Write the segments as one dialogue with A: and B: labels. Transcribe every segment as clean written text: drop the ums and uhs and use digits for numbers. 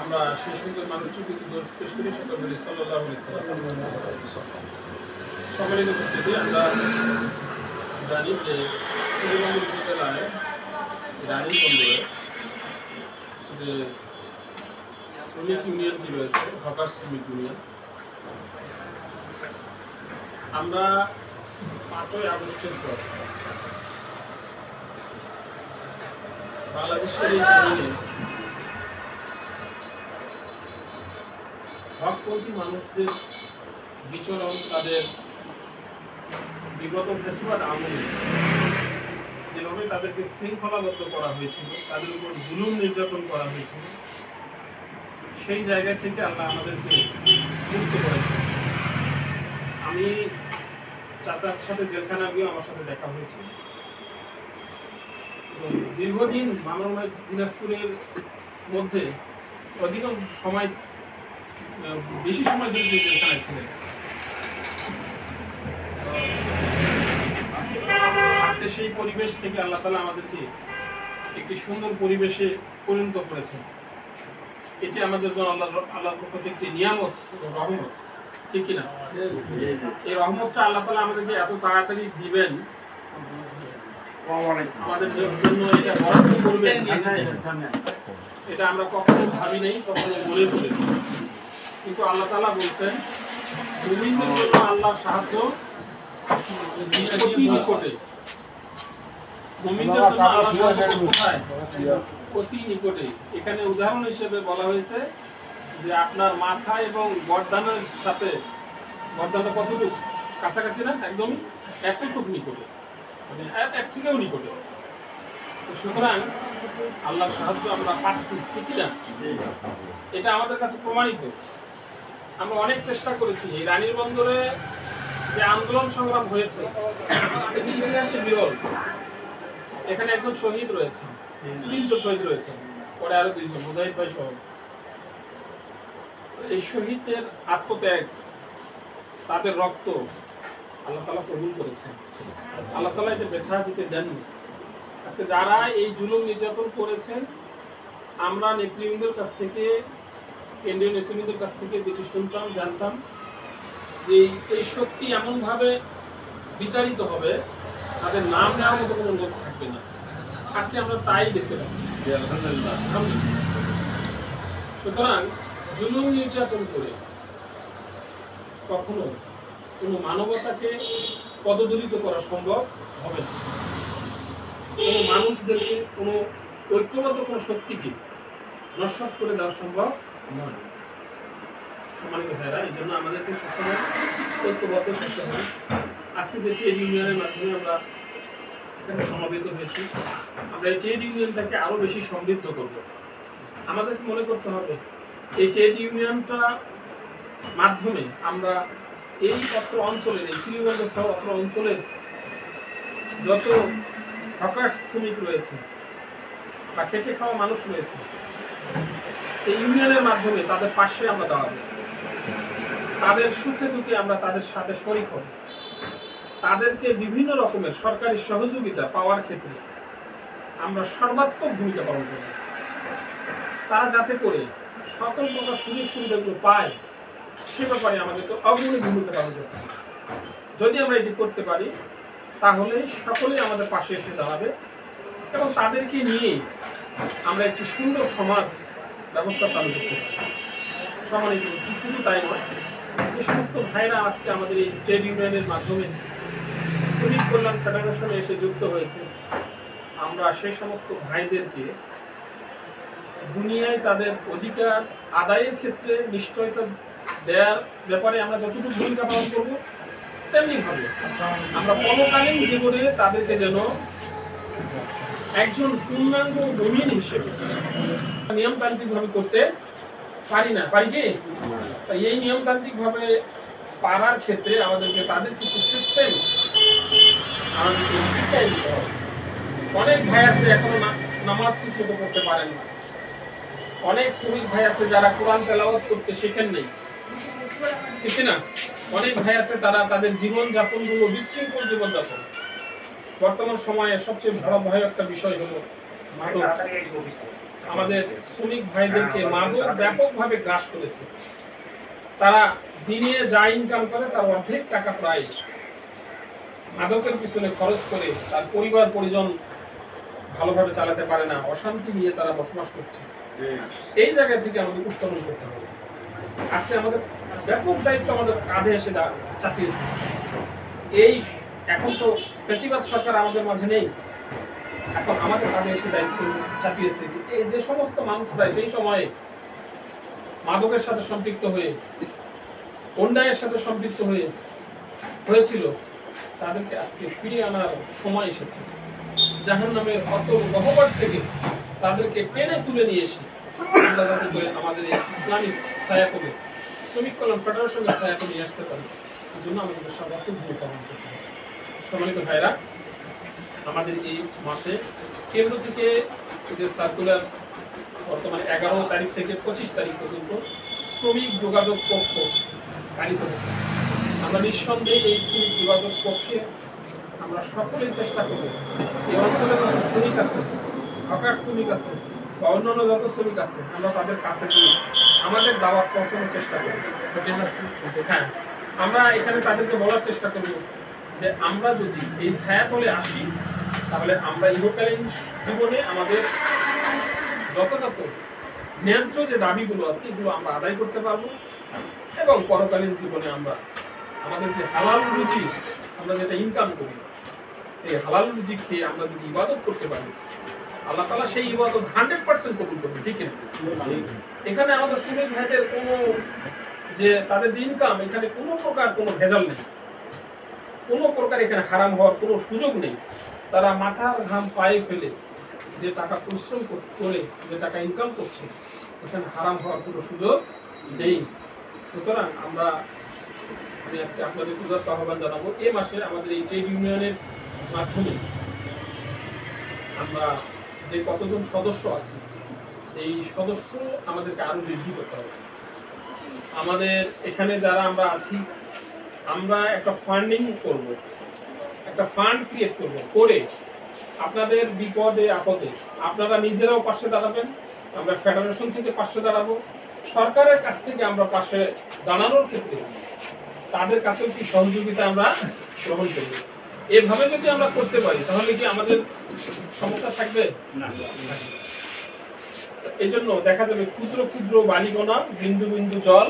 A: আমরা সেই সুন্দর মানুষটির প্রতি দোষ পেশ করি, সকল বলি সাল্লাল্লাহু আলাইহি ওয়াসাল্লাম। সম্মানিত উপস্থিতি, আমরা জানি যে পূর্ববঙ্গ উপজেলায় রানীগঞ্জে যে শ্রমিক ইউনিয়নটি রয়েছে, হকার শ্রমিক ইউনিয়ন, আমরা 5ই আগস্টের পর বাংলাদেশের এই জমিনে হকপন্থী মানুষদের বিচরণ, তাদের বিগত ফেসিবাদ আমলে যেভাবে তাদেরকে শৃঙ্খলাবদ্ধ করা হয়েছিল, তাদের উপর জুলুম নির্যাতন করা হয়েছিল, সেই জায়গা থেকে আল্লাহ আমাদেরকে মুক্ত করেছে। আমি চাচার সাথে জেলখানা গিয়ে আমার সাথে দেখা হয়েছে। দীর্ঘদিন মামলায় দিনাজপুরের মধ্যে অধিকাংশ সময়, বেশি সময় ধরে জেলখানায় ছিলেন। আজকে সেই পরিবেশ থেকে আল্লাহ তাআলা আমাদেরকে একটি সুন্দর পরিবেশে পরিণত করেছেন। এটি আমাদের জন্য আল্লাহর পক্ষ থেকে একটি নিয়ামত, রহমত, ঠিক কিনা? এই রহমতটা আল্লাহ তাআলা আমাদেরকে এত তাড়াতাড়ি দিবেন, আমাদের জন্য এটা বরাদ্দ করবেন, এটা আমরা কখনো ভাবি নাই, কখনো বলে বলি। কিন্তু আল্লাহ তাআলা বলছেন, মুমিনদের জন্য আল্লাহর সাহায্য অতি নিকটে। মুমিনদের জন্য আল্লাহর সাহায্য কোথায়? অতি নিকটে। এখানে উদাহরণ হিসেবে বলা হয়েছে যে আপনার মাথা এবং গর্দানের সাথে, গর্দানটা কতটুকু কাছাকাছি না, একদমই একটু নিকটে, মানে এক থেকেও নিকটে। সুতরাং আল্লাহর সাহায্য আমরা পাচ্ছি, ঠিক না? এটা আমাদের কাছে প্রমাণিত। আমরা অনেক চেষ্টা করেছি। এই রানীর বন্দরে যে আন্দোলন সংগ্রাম হয়েছে, এটি ইতিহাসে বিরল। এখানে একজন শহীদ রয়েছে, 3 জন শহীদ রয়েছে, পরে আরো 2 জন, মুজাহিদ ভাই সহ। এই শহীদদের আত্মত্যাগ, তাদের রক্ত আল্লাহ তাআলা কবুল করেছেন। আল্লাহ তাআলা এটা ব্যথা দিতে দেননি। আজকে যারা এই জুলুম নির্যাতন করেছেন, আমরা নেতৃবৃন্দের কাছ থেকে, কেন্দ্রীয় নেতৃবৃন্দের কাছ থেকে যেটি শুনতাম, জানতাম যে এই শক্তি এমনভাবে বিতাড়িত হবে, তাদের নাম নেওয়ার মতো কোনো লোক থাকবে না। আজকে আমরা তাই দেখতে পাচ্ছি, আলহামদুলিল্লাহ। সুতরাং জুলুম নির্যাতন করে কখনো কোনো মানবতাকে পদদলিত করা সম্ভব হবে না। কোনো মানুষদেরকে, কোনো ঐক্যবদ্ধ কোনো শক্তিকে নস্যাৎ করে দেওয়া সম্ভব নয়। সম্মানিত ভাইরা, এই জন্য আমাদেরকে সবসময় ঐক্যবদ্ধ থাকতে হবে। আজকে যে ট্রেড ইউনিয়নের মাধ্যমে আমরা এখানে সমবেত হয়েছি, আমরা এই ট্রেড ইউনিয়নটাকে আরও বেশি সমৃদ্ধ করব। আমাদের মনে করতে হবে এই ট্রেড ইউনিয়নটা মাধ্যমে আমরা এই অত্র অঞ্চলের, এই শ্রীগঞ্জ সহ অত্র অঞ্চলের যত হকার শ্রমিক রয়েছে বা খেটে খাওয়া মানুষ রয়েছে, এই ইউনিয়নের মাধ্যমে তাদের পাশে আমরা দাঁড়াবো, তাদের সুখে দুঃখে আমরা তাদের সাথে শরীক হব, তাদেরকে বিভিন্ন রকমের সরকারি সহযোগিতা পাওয়ার ক্ষেত্রে আমরা সর্বাত্মক ভূমিকা পালন করব। তারা যাতে করে সকল প্রকার সুযোগ সুবিধাগুলো পায়, সে ব্যাপারে আমাদেরকে অগ্রণী ভূমিকা পালন করতে হবে। যদি আমরা এটি করতে পারি, তাহলে সকলেই আমাদের পাশে এসে দাঁড়াবে এবং তাদেরকে নিয়ে আমরা একটি সুন্দর সমাজ ব্যবস্থা চালু করতে পারি। সম্মানিত, শুধু তাই নয়, যে সমস্ত ভাইরা আজকে আমাদের এই ট্রেড ইউনিয়নের মাধ্যমে শ্রমিক কল্যাণ ফেডারেশনে এসে যুক্ত হয়েছে, আমরা সেই সমস্ত ভাইদেরকে দুনিয়ায় তাদের অধিকার আদায়ের ক্ষেত্রে নিশ্চয়তা দেওয়ার ব্যাপারে আমরা যতটুকু ভূমিকা পালন করব, তেমনিভাবে আমরা পরকালীন জীবনে তাদেরকে যেন একজন পূর্ণাঙ্গ মুমিন হিসেবে নিয়মতান্ত্রিকভাবে করতে পারি না, পারি কি? এই নিয়মতান্ত্রিকভাবে পারার ক্ষেত্রে আমাদেরকে তাদের কিছু সিস্টেম আমাদেরকে শিক্ষাই দিতে হবে। অনেক ভাই আছে এখনো নামাজ ঠিক মতো করতে পারেন না, অনেক শ্রমিক ভাই আছে যারা কোরআন তেলাওয়াত করতে শেখেন নেই, ঠিক না? অনেক ভাই আছে তারা তাদের জীবনযাপনগুলো বিশৃঙ্খল জীবনযাপন। বর্তমান সময়ে সবচেয়ে বড় ভয় একটা বিষয় হলো মাদক। আমাদের শ্রমিক ভাইদেরকে মাদক ব্যাপকভাবে গ্রাস করেছে। তারা দিনে যা ইনকাম করে তার অর্ধেক টাকা প্রায় মাদকের পিছনে খরচ করে তার পরিবার পরিজন ভালোভাবে চালাতে পারে না, অশান্তি নিয়ে তারা বসবাস করছে। এই জায়গা থেকে আমাদের উত্তরণ করতে হবে। আজকে আমাদের ব্যাপক দায়িত্ব আমাদের কাঁধে এসে চাপিয়েছে। এই এখন তো ফ্যাসিবাদ সরকার আমাদের মাঝে নেই, এখন আমাদের কাঁধে এসে দায়িত্ব চাপিয়েছে। এই যে সমস্ত মানুষরা সেই সময়ে মাদকের সাথে সম্পৃক্ত হয়ে অন্যায়ের সাথে সম্পৃক্ত হয়েছিল, তাদেরকে আজকে ফিরিয়ে আনার সময় এসেছে। জাহান্নামের অতল গহ্বর থেকে তাদেরকে টেনে তুলে নিয়ে এসে আমরা যাতে করে আমাদের এই ইসলামী ছায়াতলে শ্রমিক কল্যাণ ফেডারেশনের ছায়াতলে নিয়ে আসতে পারি, এই জন্য আমাদের সর্বাত্মক ভূমিকা পালন করতে হবে। সম্মানিত ভাইরা, আমাদের এই মাসে কেন্দ্র থেকে যে সার্কুলার বর্তমানে 11 তারিখ থেকে 25 তারিখ পর্যন্ত শ্রমিক যোগাযোগ পক্ষ পালিত হচ্ছে। আমরা নিঃসন্দেহে এই শ্রমিক যোগাযোগ পক্ষে আমরা সকলেই চেষ্টা করব এই অঞ্চলে যত শ্রমিক আছে, হকার শ্রমিক আছে বা অন্যান্য যত শ্রমিক আছে, আমরা তাদের কাছে গিয়ে আমাদের দাওয়াত পৌঁছানোর চেষ্টা করব। হ্যাঁ, আমরা এখানে তাদেরকে বলার চেষ্টা করব যে আমরা যদি এই ছায়াতলে আসি, তাহলে আমরা ইহকালীন জীবনে আমাদের যথাযথ ন্যায্য যে দাবিগুলো আছে এগুলো আমরা আদায় করতে পারবো, এবং পরকালীন জীবনে আমরা আমাদের যে হালাল রুজি আমরা যেটা ইনকাম করি, এই হালাল রুজি খেয়ে আমরা যদি ইবাদত করতে পারি, আল্লাহ তাআলা সেই ইবাদত 100% কবুল করবে। ঠিক না? এখানে আমাদের শ্রমিক ভাইদের কোনো যে তাদের যে ইনকাম, এখানে কোনো প্রকার কোনো ভেজাল নেই, কোনো প্রকার এখানে হারাম হওয়ার কোনো সুযোগ নেই। তারা মাথার ঘাম পায়ে ফেলে যে টাকা পরিশ্রম করে যে টাকা ইনকাম করছে, এখানে হারাম হওয়ার কোনো সুযোগ নেই। সুতরাং আমি আজকে আপনাদের উদাত্ত আহ্বান জানাবো, এই মাসে আমাদের এই ট্রেড ইউনিয়নের মাধ্যমে আমরা যে কতজন সদস্য আছি, এই সদস্য আমাদেরকে আরো বৃদ্ধি করতে হবে। আমাদের এখানে যারা আমরা আছি, আমরা একটা ফান্ডিং করব, একটা ফান্ড ক্রিয়েট করব, করে আপনাদের বিপদে আপদে আপনারা নিজেরাও পাশে দাঁড়াবেন, আমরা ফেডারেশন থেকে পাশে দাঁড়াবো, সরকারের কাছ থেকে আমরা পাশে দাঁড়ানোর ক্ষেত্রে তাদের কাছেও কি সহযোগিতা আমরা গ্রহণ করব। এভাবে যদি আমরা করতে পারি তাহলে কি আমাদের সমস্যা থাকবে না? এই জন্য দেখা যাবে ক্ষুদ্র ক্ষুদ্র বালিকণা, বিন্দু বিন্দু জল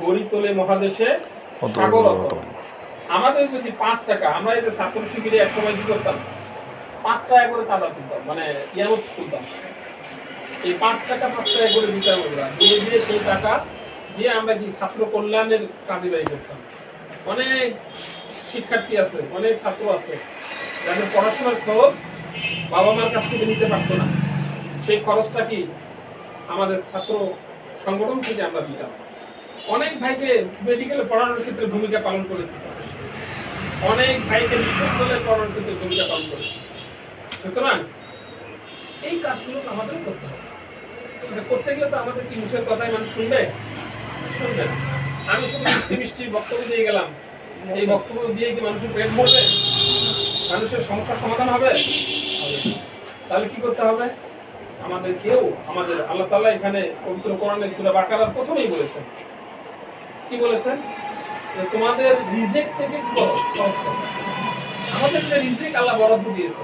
A: গড়ি তোলে মহাদেশে সাগর অতল। আমাদের যদি 5 টাকা, আমরা এই যে ছাত্র শিবিরে এক সময় কি করতাম, 5 টাকা করে চাঁদা তুলতাম, মানে ইয়ামত তুলতাম, এই 5 টাকা করে দিতাম, আমরা দিয়ে দিয়ে সেই টাকা দিয়ে আমরা কি ছাত্র কল্যাণের কাজে ব্যয় করতাম। অনেক শিক্ষার্থী আছে, অনেক ছাত্র আছে যাদের পড়াশোনার খরচ বাবা মার কাছ থেকে নিতে পারতো না, সেই খরচটা কি আমাদের ছাত্র সংগঠন থেকে আমরা দিতাম। অনেক ভাইকে মেডিকেলে পড়ানোর ক্ষেত্রে ভূমিকা পালন করেছে, অনেক ভাইকে বিশ্ববিদ্যালয়ে পড়ানোর ক্ষেত্রে ভূমিকা পালন করেছে। সুতরাং এই কাজগুলো আমাদের করতে হবে। এটা করতে গেলে তো আমাদের কি মুখের কথাই মানুষ শুনবে? শুনবে না। আমি শুধু মিষ্টি মিষ্টি বক্তব্য দিয়ে গেলাম, এই বক্তব্য দিয়ে কি মানুষের পেট ভরবে? মানুষের সমস্যার সমাধান হবে? তাহলে কি করতে হবে? আমাদের আল্লাহ তাআলা এখানে পবিত্র কোরআনে সূরা বাকারার প্রথমেই বলেছেন, কি বলেছেন? যে তোমাদের রিজিক থেকে কি করো? খরচ করো। আমাদের যে রিজিক আল্লাহ বরাদ্দ দিয়েছে,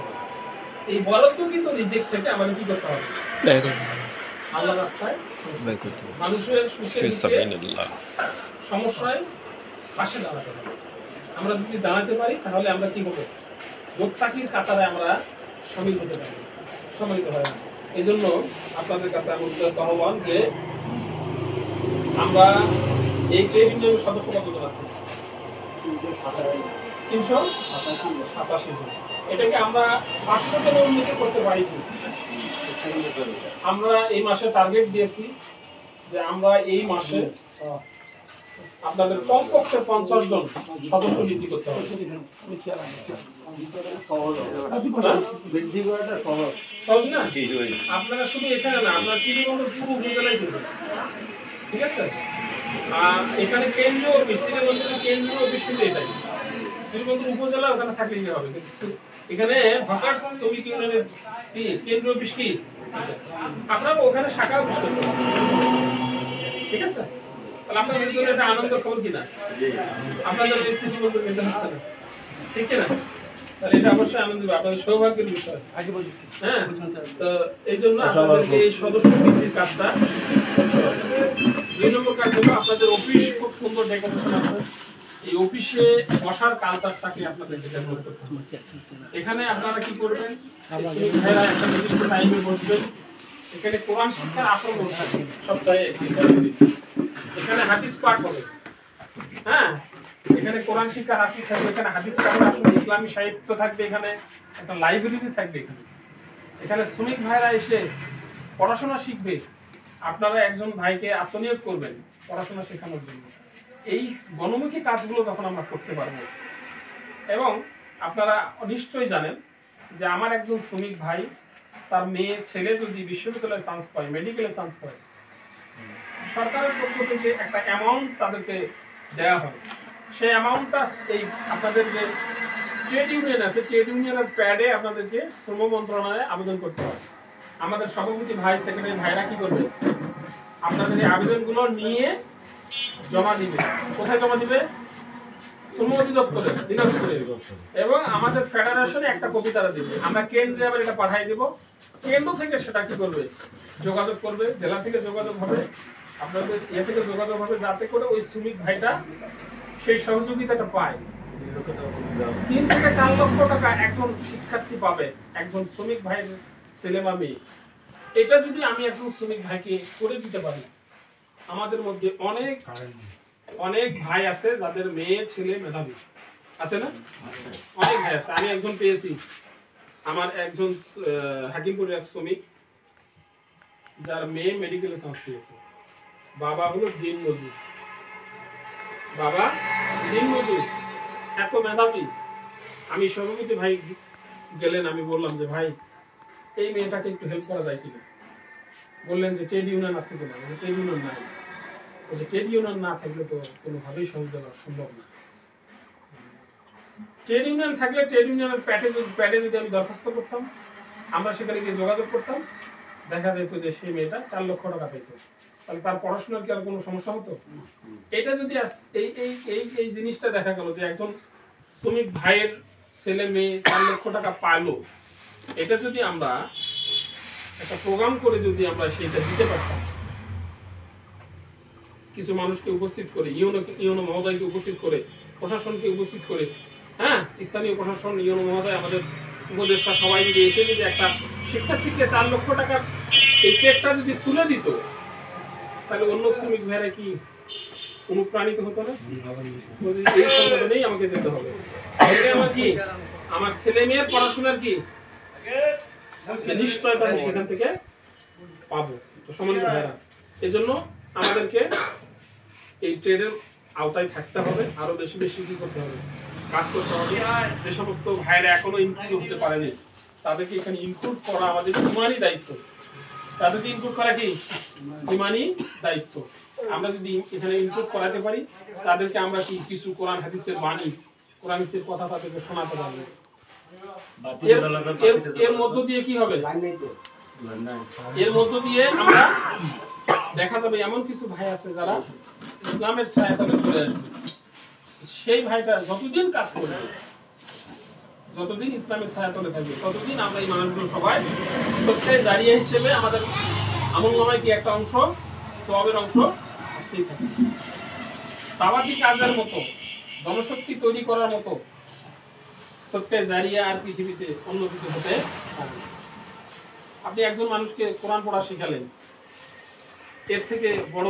A: এই বরাদ্দ কিন্তু রিজিক থেকে আমাদের কি করতে হবে? ব্যয় করতে হবে। আল্লাহর রাস্তায় ব্যয় করতে হবে। মানুষের সুখে সমস্যায় পাশে দাঁড়াতে হবে। আমরা যদি দাঁড়াতে পারি তাহলে আমরা কি হবে? মোত্তাকির কাতারে আমরা শামিল হতে পারবো। সম্মানিত ভাই, এই জন্য আপনাদের কাছে আমি আহ্বান যে আমরা এই ট্রেড ইউনিয়নের সদস্য কতজন আছে? 387 জন। এটাকে আমরা 500 জনের উন্নতি করতে পারি। আমরা এই মাসে টার্গেট দিয়েছি যে আমরা এই মাসে আপনাদের কমপক্ষে 50 জন সদস্য বৃদ্ধি করতে হবে। সহজ না? আপনারা শুধু এখানে না, আপনারা চিড়িবন্দর পুরো উপজেলায় করবেন, ঠিক আছে? আর এখানে কেন্দ্রীয় অফিস, চিড়িবন্দরের কেন্দ্রীয় অফিস কিন্তু এটাই, চিড়িবন্দর উপজেলা, ওখানে থাকলেই হবে। এখানে হকার্স শ্রমিক ইউনিয়নের কি কেন্দ্রীয় অফিস কি আপনারা ওখানে শাখা অফিস করতে পারেন, ঠিক আছে? তাহলে আপনাদের জন্য এটা আনন্দের খবর কিনা? আপনাদের এই সিটি বলতে যেতে হচ্ছে না, ঠিক কিনা? তাহলে এটা অবশ্যই আনন্দ দিবে, আপনাদের সৌভাগ্যের বিষয়। হ্যাঁ, তো এই জন্য আপনাদেরকে এই সদস্য বৃদ্ধির কাজটা করতে হবে। 2 নম্বর কাজ হলো আপনাদের অফিস খুব সুন্দর ডেকোরেশন আছে, এই অফিসে বসার কালচারটাকে আপনাদের ডেভেলপ করতে হবে। এখানে আপনারা কি করবেন, ভাইরা একটা নির্দিষ্ট টাইমে বসবেন, এখানে কোরআন শিক্ষার আসর বসবে সপ্তাহে এখানে হাদিস পাঠ হবে। হ্যাঁ, এখানে কোরআন শিক্ষার আসর থাকবে, এখানে হাদিস পাঠের আসর, ইসলামী সাহিত্য থাকবে, এখানে একটা লাইব্রেরি থাকবে। এখানে শ্রমিক ভাইরা এসে পড়াশোনা শিখবে, আপনারা একজন ভাইকে আত্মনিয়োগ করবেন পড়াশোনা শেখানোর জন্য। এই গণমুখী কাজগুলো যখন আমরা করতে পারবো, এবং আপনারা নিশ্চয়ই জানেন যে আমার একজন শ্রমিক ভাই তার মেয়ে ছেলে যদি বিশ্ববিদ্যালয়ে চান্স পায়, মেডিকেলে চান্স পায়, সরকারের পক্ষ থেকে একটা অ্যামাউন্ট তাদেরকে দেওয়া হয়। সেই অ্যামাউন্টটা এই আপনাদের যে ট্রেড ইউনিয়ন আছে, ট্রেড ইউনিয়নের প্যাডে আপনাদেরকে শ্রম মন্ত্রণালয়ে আবেদন করতে হবে। আমাদের সভাপতি ভাই, সেক্রেটারি ভাইরা কি করবে, আপনাদের এই আবেদনগুলো নিয়ে জমা দিবে। কোথায় জমা দিবে? শ্রম অধিদপ্তরে, দিনাজপুরে। এবং আমাদের ফেডারেশনে একটা কপি তারা দিবে, আমরা কেন্দ্রে আবার এটা পাঠিয়ে দেব। কেন্দ্র থেকে সেটা কি করবে, যোগাযোগ করবে, জেলা থেকে যোগাযোগ হবে, আপনাদের ইয়ে থেকে যোগাযোগ হবে, যাতে করে ওই শ্রমিক ভাইটা সেই সহযোগিতাটা পায়। 3 থেকে 4 লক্ষ টাকা একজন শিক্ষার্থী পাবে, একজন শ্রমিক ভাইয়ের ছেলে বা মেয়ে। এটা যদি আমি একজন শ্রমিক ভাইকে করে দিতে পারি, আমাদের মধ্যে অনেক অনেক ভাই আছে যাদের মেয়ে ছেলে মেধাবী আছে না, অনেক ভাই আছে। আমি একজন পেয়েছি, আমার একজন হাকিমপুরের এক শ্রমিক, যার মেয়ে মেডিকেলে চান্স পেয়েছে, বাবা হলো দিন মজুর, বাবা দিন মজুর, এত মেধাবী। আমি সভাপতি ভাই গেলেন, আমি বললাম যে ভাই এই মেয়েটাকে একটু হেল্প করা যায় কিনা। বললেন যে ট্রেড ইউনিয়ন আছে কিনা। ট্রেড ইউনিয়ন নাই। যে ট্রেড ইউনিয়ন না থাকলে তো কোনোভাবেই সহযোগিতা করা সম্ভব না। ট্রেড ইউনিয়ন থাকলে ট্রেড ইউনিয়নের প্যাডে যদি আমি দরখাস্ত করতাম, আমরা সেখানে গিয়ে যোগাযোগ করতাম, দেখা যেত যে সেই মেয়েটা 4 লক্ষ টাকা পেত, তাহলে তার পড়াশোনার কি আর কোনো সমস্যা হতো? এটা যদি এই এই এই এই জিনিসটা দেখা গেল যে একজন শ্রমিক ভাইয়ের ছেলে মেয়ে 4 লক্ষ টাকা পাইলো, এটা যদি আমরা একটা প্রোগ্রাম করে যদি আমরা সেটা দিতে পারতাম, কিছু মানুষকে উপস্থিত করে, ইউনো মহোদয়কে উপস্থিত করে, প্রশাসনকে উপস্থিত করে, হ্যাঁ, স্থানীয় প্রশাসন, ইউনো মহোদয়, আমাদের উপদেষ্টা, সবাই যদি এসে যদি একটা শিক্ষার্থীকে 4 লক্ষ টাকার এই চেকটা যদি তুলে দিত, তাহলে অন্য শ্রমিক ভাইরা কি অনুপ্রাণিত হতো না? এই সংগঠনেই আমাকে যেতে হবে, আমার কি আমার ছেলে মেয়ের পড়াশোনার কি নিশ্চয়তা আমি সেখান থেকে পাবো। তো সম্মানিত ভাইরা, এই জন্য আমাদেরকে এই ট্রেডের আওতায় থাকতে হবে, আরো বেশি বেশি কি করতে হবে, কাজ করতে হবে। যে সমস্ত ভাইরা এখনো ইনক্লুড হতে পারেনি, তাদেরকে এখানে ইনক্লুড করা আমাদের ইমানি দায়িত্ব। তাদেরকে ইনক্লুড করা কি ইমানি দায়িত্ব। আমরা যদি এখানে ইনক্লুড করাতে পারি, তাদেরকে আমরা কি কিছু কোরআন হাদিসের বাণী, কোরআন হাদিসের কথা তাদেরকে শোনাতে পারবো। এর মধ্য দিয়ে কি হবে, এর মধ্য দিয়ে আমরা দেখা যাবে এমন কিছু ভাই আছে যারা ইসলামের ছায়াতলে চলে আসবে। সেই ভাইটা যতদিন কাজ করবে, যতদিন ইসলামের ছায়াতলে থাকবে, ততদিন আমরা এই মানুষগুলো সবাই সত্যি জারিয়া হিসেবে আমাদের আমলনামায় কি একটা অংশ, সওয়াবের অংশ আসতেই থাকে। দাওয়াতি কাজের মতো, জনশক্তি তৈরি করার মতো সত্যি জারিয়া আর পৃথিবীতে অন্য কিছু হতে পারে। আপনি একজন মানুষকে কোরআন পড়া শিখালেন, এর থেকে বড়